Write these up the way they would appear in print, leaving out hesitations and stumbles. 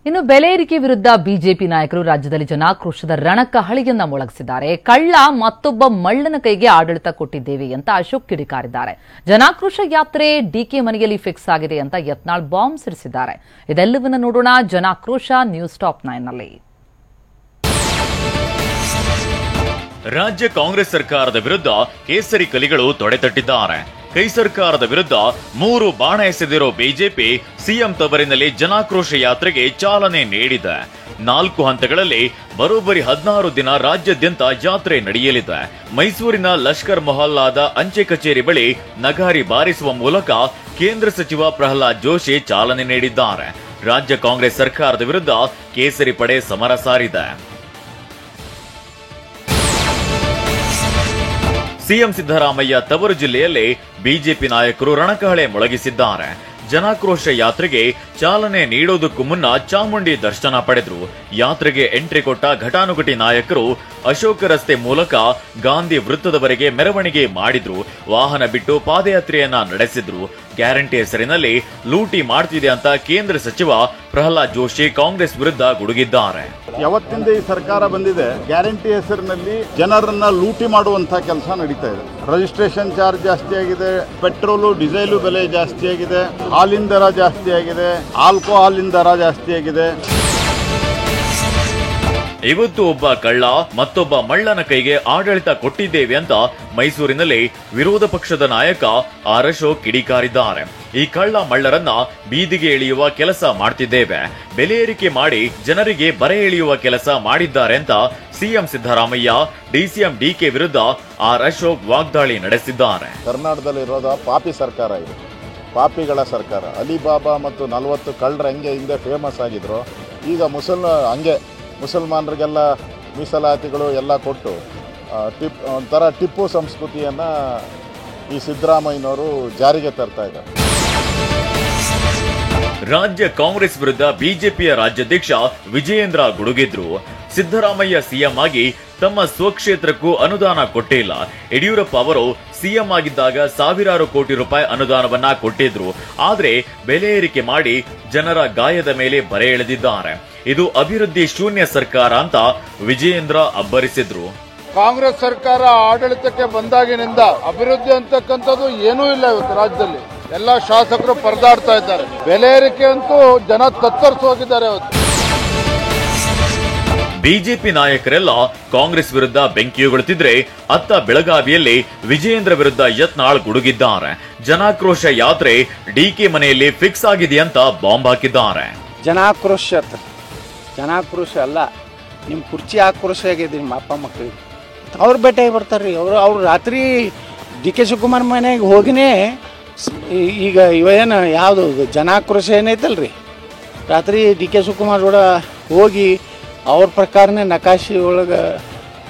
ಇನ್ನು ಬೆಲೆ ಏರಿಕೆ ವಿರುದ್ಧ ಬಿಜೆಪಿ ನಾಯಕರು ರಾಜ್ಯದಲ್ಲಿ ಜನಾಕ್ರೋಶದ ರಣಕಹಳಿಯನ್ನ ಮೊಳಗಿಸಿದ್ದಾರೆ. ಕಳ್ಳ ಮತ್ತೊಬ್ಬ ಮಳ್ಳನ ಕೈಗೆ ಆಡಳಿತ ಕೊಟ್ಟಿದ್ದೇವೆ ಅಂತ ಅಶೋಕ್ ಕಿಡಿಕಾರಿದ್ದಾರೆ. ಜನಾಕ್ರೋಶ ಯಾತ್ರೆ ಡಿಕೆ ಮನೆಯಲ್ಲಿ ಫಿಕ್ಸ್ ಆಗಿದೆ ಅಂತ ಯತ್ನಾಳ್ ಬಾಂಬ್ ಸಿಡಿಸಿದ್ದಾರೆ. ಇದೆಲ್ಲವನ್ನ ನೋಡೋಣ ಜನಾಕ್ರೋಶ ನ್ಯೂಸ್ ಟಾಪ್ 9 ನಲ್ಲಿ. ರಾಜ್ಯ ಕಾಂಗ್ರೆಸ್ ಸರ್ಕಾರದ ವಿರುದ್ಧ ಕೇಸರಿ ಕಲಿಗಳು ತೊಡೆತಟ್ಟಿದ್ದಾರೆ. ಕೈ ಸರ್ಕಾರದ ವಿರುದ್ಧ 3 ಬಾಣ ಎಸೆದಿರೋ ಬಿಜೆಪಿ ಸಿಎಂ ತವರಿನಲ್ಲಿ ಜನಾಕ್ರೋಶ ಯಾತ್ರೆಗೆ ಚಾಲನೆ ನೀಡಿದೆ. 4 ಹಂತಗಳಲ್ಲಿ ಬರೋಬ್ಬರಿ 16 ದಿನ ರಾಜ್ಯಾದ್ಯಂತ ಯಾತ್ರೆ ನಡೆಯಲಿದೆ. ಮೈಸೂರಿನ ಲಷ್ಕರ್ ಮೊಹಲ್ಲಾದ ಅಂಚೆ ಕಚೇರಿ ಬಳಿ ನಗಾರಿ ಬಾರಿಸುವ ಮೂಲಕ ಕೇಂದ್ರ ಸಚಿವ ಪ್ರಹ್ಲಾದ್ ಜೋಶಿ ಚಾಲನೆ ನೀಡಿದ್ದಾರೆ. ರಾಜ್ಯ ಕಾಂಗ್ರೆಸ್ ಸರ್ಕಾರದ ವಿರುದ್ಧ ಕೇಸರಿ ಪಡೆ ಸಮರ ಸಾರಿದೆ. ಸಿಎಂ ಸಿದ್ದರಾಮಯ್ಯ ತವರು ಜಿಲ್ಲೆಯಲ್ಲಿ ಬಿಜೆಪಿ ನಾಯಕರು ರಣಕಹಳೆ ಮೊಳಗಿಸಿದ್ದಾರೆ. ಜನಾಕ್ರೋಶ ಯಾತ್ರೆಗೆ ಚಾಲನೆ ನೀಡೋದಕ್ಕೂ ಮುನ್ನ ಚಾಮುಂಡಿ ದರ್ಶನ ಪಡೆದ್ರು. ಯಾತ್ರೆಗೆ ಎಂಟ್ರಿ ಕೊಟ್ಟ ಘಟಾನುಘಟಿ ನಾಯಕರು ಅಶೋಕ ರಸ್ತೆ ಮೂಲಕ ಗಾಂಧಿ ವೃತ್ತದವರೆಗೆ ಮೆರವಣಿಗೆ ಮಾಡಿದ್ರು. ವಾಹನ ಬಿಟ್ಟು ಪಾದಯಾತ್ರೆಯನ್ನ ನಡೆಸಿದ್ರು. ಗ್ಯಾರಂಟಿ ಹೆಸರಿನಲ್ಲಿ ಲೂಟಿ ಮಾಡ್ತಿದೆ ಅಂತ ಕೇಂದ್ರ ಸಚಿವ ಪ್ರಹ್ಲಾದ್ ಜೋಶಿ ಕಾಂಗ್ರೆಸ್ ವಿರುದ್ಧ ಗುಡುಗಿದ್ದಾರೆ. ಯಾವತ್ತಿಂದ ಈ ಸರ್ಕಾರ ಬಂದಿದೆ, ಗ್ಯಾರಂಟಿ ಹೆಸರಿನಲ್ಲಿ ಜನರನ್ನ ಲೂಟಿ ಮಾಡುವಂತ ಕೆಲಸ ನಡೀತಾ ಇದೆ. ರಿಜಿಸ್ಟ್ರೇಷನ್ ಚಾರ್ಜ್ ಜಾಸ್ತಿ ಆಗಿದೆ, ಪೆಟ್ರೋಲು ಡೀಸೆಲು ಬೆಲೆ ಜಾಸ್ತಿ ಆಗಿದೆ, ಹಾಲಿನ ದರ ಜಾಸ್ತಿ ಆಗಿದೆ, ಆಲ್ಕೋಹಾಲಿನ ದರ ಜಾಸ್ತಿ ಆಗಿದೆ. ಇವತ್ತು ಒಬ್ಬ ಕಳ್ಳ ಮತ್ತೊಬ್ಬ ಮಳ್ಳನ ಕೈಗೆ ಆಡಳಿತ ಕೊಟ್ಟಿದ್ದೇವೆ ಅಂತ ಮೈಸೂರಿನಲ್ಲಿ ವಿರೋಧ ಪಕ್ಷದ ನಾಯಕ ಆರ್ ಅಶೋಕ್ ಕಿಡಿಕಾರಿದ್ದಾರೆ. ಈ ಕಳ್ಳ ಮಳ್ಳರನ್ನ ಬೀದಿಗೆ ಎಳೆಯುವ ಕೆಲಸ ಮಾಡ್ತಿದ್ದೇವೆ, ಬೆಲೆ ಏರಿಕೆ ಮಾಡಿ ಜನರಿಗೆ ಬರೆ ಎಳೆಯುವ ಕೆಲಸ ಮಾಡಿದ್ದಾರೆ ಅಂತ ಸಿಎಂ ಸಿದ್ದರಾಮಯ್ಯ ಡಿಸಿಎಂ ಡಿಕೆ ವಿರುದ್ಧ ಆರ್ ಅಶೋಕ್ ವಾಗ್ದಾಳಿ ನಡೆಸಿದ್ದಾರೆ. ಕರ್ನಾಟಕದಲ್ಲಿರೋದು ಪಾಪಿ ಸರ್ಕಾರ, ಇದು ಪಾಪಿಗಳ ಸರ್ಕಾರ. ಅಲಿಬಾಬಾ ಮತ್ತು 40 ಕಳ್ಳರ ಹಂಗೆ ಹಿಂದೆ ಫೇಮಸ್ ಆಗಿದ್ರು. ಈಗ ಮುಸಲ್ಮಾನರಿಗೆಲ್ಲ ಮೀಸಲಾತಿಗಳು ಎಲ್ಲ ಕೊಟ್ಟು ಒಂಥರ ಟಿಪ್ಪು ಸಂಸ್ಕೃತಿಯನ್ನು ಈ ಸಿದ್ದರಾಮಯ್ಯನವರು ಜಾರಿಗೆ ತರ್ತಾ ಇದ್ದಾರೆ. ರಾಜ್ಯ ಕಾಂಗ್ರೆಸ್ ವಿರುದ್ಧ ಬಿಜೆಪಿಯ ರಾಜ್ಯಾಧ್ಯಕ್ಷ ವಿಜಯೇಂದ್ರ ಗುಡುಗಿದ್ರು. ಸಿದ್ದರಾಮಯ್ಯ ಸಿಎಂ ಆಗಿ ತಮ್ಮ ಸ್ವಕ್ಷೇತ್ರಕ್ಕೂ ಅನುದಾನ ಕೊಟ್ಟಿಲ್ಲ. ಯಡಿಯೂರಪ್ಪ ಅವರು ಸಿಎಂ ಆಗಿದ್ದಾಗ ಸಾವಿರಾರು ಕೋಟಿ ರೂಪಾಯಿ ಅನುದಾನವನ್ನ ಕೊಟ್ಟಿದ್ರು. ಆದ್ರೆ ಬೆಲೆ ಏರಿಕೆ ಮಾಡಿ ಜನರ ಗಾಯದ ಮೇಲೆ ಬರೆ ಎಳೆದಿದ್ದಾರೆ. ಇದು ಅಭಿವೃದ್ಧಿ ಶೂನ್ಯ ಸರ್ಕಾರ ಅಂತ ವಿಜಯೇಂದ್ರ ಅಬ್ಬರಿಸಿದ್ರು. ಕಾಂಗ್ರೆಸ್ ಸರ್ಕಾರ ಆಡಳಿತಕ್ಕೆ ಬಂದಾಗಿನಿಂದ ಅಭಿವೃದ್ಧಿ ಅಂತಕ್ಕಂಥದ್ದು ಏನೂ ಇಲ್ಲ. ಇವತ್ತು ರಾಜ್ಯದಲ್ಲಿ ಎಲ್ಲ ಶಾಸಕರು ಪರದಾಡ್ತಾ ಇದ್ದಾರೆ. ಬೆಲೆ ಏರಿಕೆ ಅಂತೂ ಜನ ತತ್ತರಿಸಿ ಹೋಗಿದ್ದಾರೆ. ಇವತ್ತು ಬಿಜೆಪಿ ನಾಯಕರೆಲ್ಲ ಕಾಂಗ್ರೆಸ್ ವಿರುದ್ಧ ಬೆಂಕಿಯುಗುಳುತ್ತಿದ್ರೆ ಅತ್ತ ಬೆಳಗಾವಿಯಲ್ಲಿ ವಿಜಯೇಂದ್ರ ವಿರುದ್ಧ ಯತ್ನಾಳ್ ಗುಡುಗಿದ್ದಾರೆ. ಜನಾಕ್ರೋಶ ಯಾತ್ರೆ ಡಿಕೆ ಮನೆಯಲ್ಲಿ ಫಿಕ್ಸ್ ಆಗಿದೆ ಅಂತ ಬಾಂಬ್ ಹಾಕಿದ್ದಾರೆ. ಜನಾಕ್ರೋಶ ಅಲ್ಲ, ನಿಮ್ಮ ಕುರ್ಚಿ ಆಕ್ರೋಶ ಆಗಿದೆ. ನಿಮ್ಮ ಅಪ್ಪ ಮಕ್ಕಳಿಗೆ ಅವ್ರು ಭೇಟಿಯಾಗಿ ಬರ್ತಾರ್ರಿ. ಅವ್ರು ರಾತ್ರಿ ಡಿ ಕೆ ಶಿವಕುಮಾರ್ ಮನೆಗೆ ಹೋಗಿನೇ ಈಗ ಇವೇನು ಯಾವುದು ಜನಾಕ್ರೋಶ ಏನೈತಲ್ರಿ, ರಾತ್ರಿ ಡಿ ಕೆ ಶಿವಕುಮಾರ್ ಕೂಡ ಹೋಗಿ ಅವ್ರ ಪ್ರಕಾರನೇ ನಕಾಶಿ ಒಳಗೆ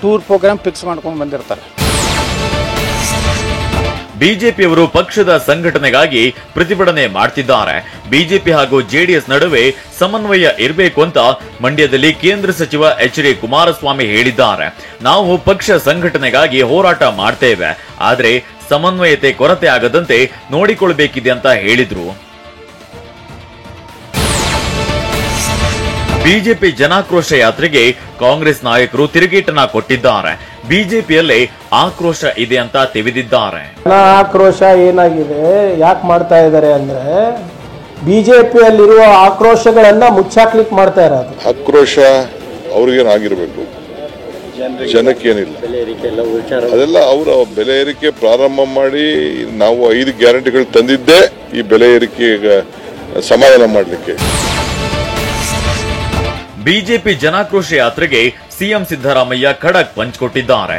ಟೂರ್ ಪ್ರೋಗ್ರಾಮ್ ಫಿಕ್ಸ್ ಮಾಡ್ಕೊಂಡು ಬಂದಿರ್ತಾರೆ. ಬಿಜೆಪಿಯವರು ಪಕ್ಷದ ಸಂಘಟನೆಗಾಗಿ ಪ್ರತಿಭಟನೆ ಮಾಡ್ತಿದ್ದಾರೆ. ಬಿಜೆಪಿ ಹಾಗೂ ಜೆಡಿಎಸ್ ನಡುವೆ ಸಮನ್ವಯ ಇರಬೇಕು ಅಂತ ಮಂಡ್ಯದಲ್ಲಿ ಕೇಂದ್ರ ಸಚಿವ ಎಚ್.ಡಿ. ಕುಮಾರಸ್ವಾಮಿ ಹೇಳಿದ್ದಾರೆ. ನಾವು ಪಕ್ಷ ಸಂಘಟನೆಗಾಗಿ ಹೋರಾಟ ಮಾಡ್ತೇವೆ, ಆದ್ರೆ ಸಮನ್ವಯತೆ ಕೊರತೆ ಆಗದಂತೆ ನೋಡಿಕೊಳ್ಬೇಕಿದೆ ಅಂತ ಹೇಳಿದ್ರು. ಬಿಜೆಪಿ ಜನಾಕ್ರೋಶ ಯಾತ್ರೆಗೆ ಕಾಂಗ್ರೆಸ್ ನಾಯಕರು ತಿರುಗೇಟನ್ನ ಕೊಟ್ಟಿದ್ದಾರೆ. ಬಿಜೆಪಿಯಲ್ಲೇ ಆಕ್ರೋಶ ಇದೆ ಅಂತ ತೆಗೆದಿದ್ದಾರೆ. ಆಕ್ರೋಶ ಏನಾಗಿದೆ, ಯಾಕೆ ಮಾಡ್ತಾ ಇದ್ದಾರೆ ಅಂದ್ರೆ ಬಿಜೆಪಿಯಲ್ಲಿರುವ ಆಕ್ರೋಶಗಳನ್ನ ಮುಚ್ಚಾಕ್ಲಿಕ್ಕೆ ಮಾಡ್ತಾ ಇರೋದು. ಆಕ್ರೋಶ ಅವ್ರಿಗೇನಾಗಿರ್ಬೇಕು, ಜನಕ್ಕೇನಿಲ್ಲ. ಅದೆಲ್ಲ ಅವರ ಬೆಲೆ ಏರಿಕೆ ಪ್ರಾರಂಭ ಮಾಡಿ ನಾವು 5 ಗ್ಯಾರಂಟಿಗಳು ತಂದಿದ್ದೇ ಈ ಬೆಲೆ ಏರಿಕೆ ಸಮಾಧಾನ ಮಾಡಲಿಕ್ಕೆ. ಬಿಜೆಪಿ ಜನಾಕ್ರೋಶ ಯಾತ್ರೆಗೆ ಸಿಎಂ ಸಿದ್ದರಾಮಯ್ಯ ಖಡಕ್ ಪಂಚ್ ಕೊಟ್ಟಿದ್ದಾರೆ.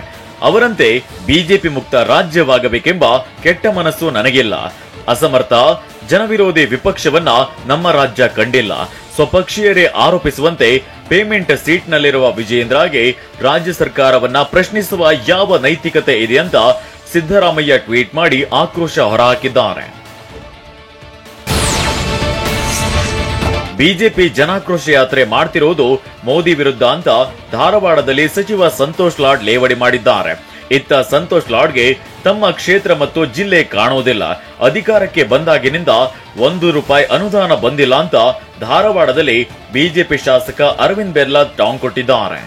ಅವರಂತೆ ಬಿಜೆಪಿ ಮುಕ್ತ ರಾಜ್ಯವಾಗಬೇಕೆಂಬ ಕೆಟ್ಟ ಮನಸ್ಸು ನನಗಿಲ್ಲ. ಅಸಮರ್ಥ ಜನವಿರೋಧಿ ವಿಪಕ್ಷವನ್ನ ನಮ್ಮ ರಾಜ್ಯ ಕಂಡಿಲ್ಲ. ಸ್ವಪಕ್ಷೀಯರೇ ಆರೋಪಿಸುವಂತೆ ಪೇಮೆಂಟ್ ಸೀಟ್ನಲ್ಲಿರುವ ವಿಜಯೇಂದ್ರಗೆ ರಾಜ್ಯ ಸರ್ಕಾರವನ್ನ ಪ್ರಶ್ನಿಸುವ ಯಾವ ನೈತಿಕತೆ ಇದೆ ಅಂತ ಸಿದ್ದರಾಮಯ್ಯ ಟ್ವೀಟ್ ಮಾಡಿ ಆಕ್ರೋಶ ಹೊರಹಾಕಿದ್ದಾರೆ. ಬಿಜೆಪಿ ಜನಾಕ್ರೋಶ ಯಾತ್ರೆ ಮಾಡ್ತಿರೋದು ಮೋದಿ ವಿರುದ್ಧ ಅಂತ ಧಾರವಾಡದಲ್ಲಿ ಸಚಿವ ಸಂತೋಷ್ ಲಾಡ್ ಲೇವಡಿ ಮಾಡಿದ್ದಾರೆ. ಇತ್ತ ಸಂತೋಷ್ ಲಾಡ್ಗೆ ತಮ್ಮ ಕ್ಷೇತ್ರ ಮತ್ತು ಜಿಲ್ಲೆ ಕಾಣುವುದಿಲ್ಲ. ಅಧಿಕಾರಕ್ಕೆ ಬಂದಾಗಿನಿಂದ ₹1 ಅನುದಾನ ಬಂದಿಲ್ಲ ಅಂತ ಧಾರವಾಡದಲ್ಲಿ ಬಿಜೆಪಿ ಶಾಸಕ ಅರವಿಂದ್ ಬೆರ್ಲಾ ಟಾಂಗ್ ಕೊಟ್ಟಿದ್ದಾರೆ.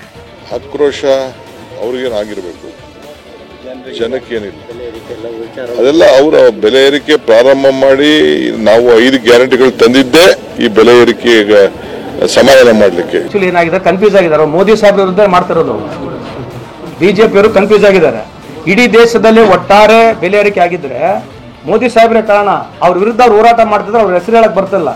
ಆಕ್ರೋಶ ಅವ್ರಿಗೇನಾಗಿರ್ಬೇಕು, ಜನಕ್ಕೇನಿಲ್ಲ. ಅದೆಲ್ಲ ಅವರ ಬೆಲೆ ಏರಿಕೆ ಪ್ರಾರಂಭ ಮಾಡಿ ನಾವು 5 ಗ್ಯಾರಂಟಿಗಳು ತಂದಿದ್ದೆ ಈ ಬೆಲೆ ಏರಿಕೆ ಸಮಾಧಾನ ಮಾಡಲಿಕ್ಕೆ. ಆಕ್ಚುಲಿ ಏನಾಗಿದೆ, ಕನ್ಫ್ಯೂಸ್ ಆಗಿದ್ದಾರೆ. ಮೋದಿ ಸಾಹೇಬ್ ವಿರುದ್ಧ ಮಾಡ್ತಿರೋದು ಬಿಜೆಪಿ ಅವರು ಕನ್ಫ್ಯೂಸ್ ಆಗಿದ್ದಾರೆ. ಇಡೀ ದೇಶದಲ್ಲಿ ಒಟ್ಟಾರೆ ಬೆಲೆ ಏರಿಕೆ ಆಗಿದ್ರೆ ಮೋದಿ ಸಾಹೇಬ್ರೆ ಕಾರಣ. ಅವ್ರ ವಿರುದ್ಧ ಹೋರಾಟ ಮಾಡ್ತಿದ್ರೆ ಅವ್ರ ಹೆಸರು ಹೇಳಕ್ ಬರ್ತಿಲ್ಲ.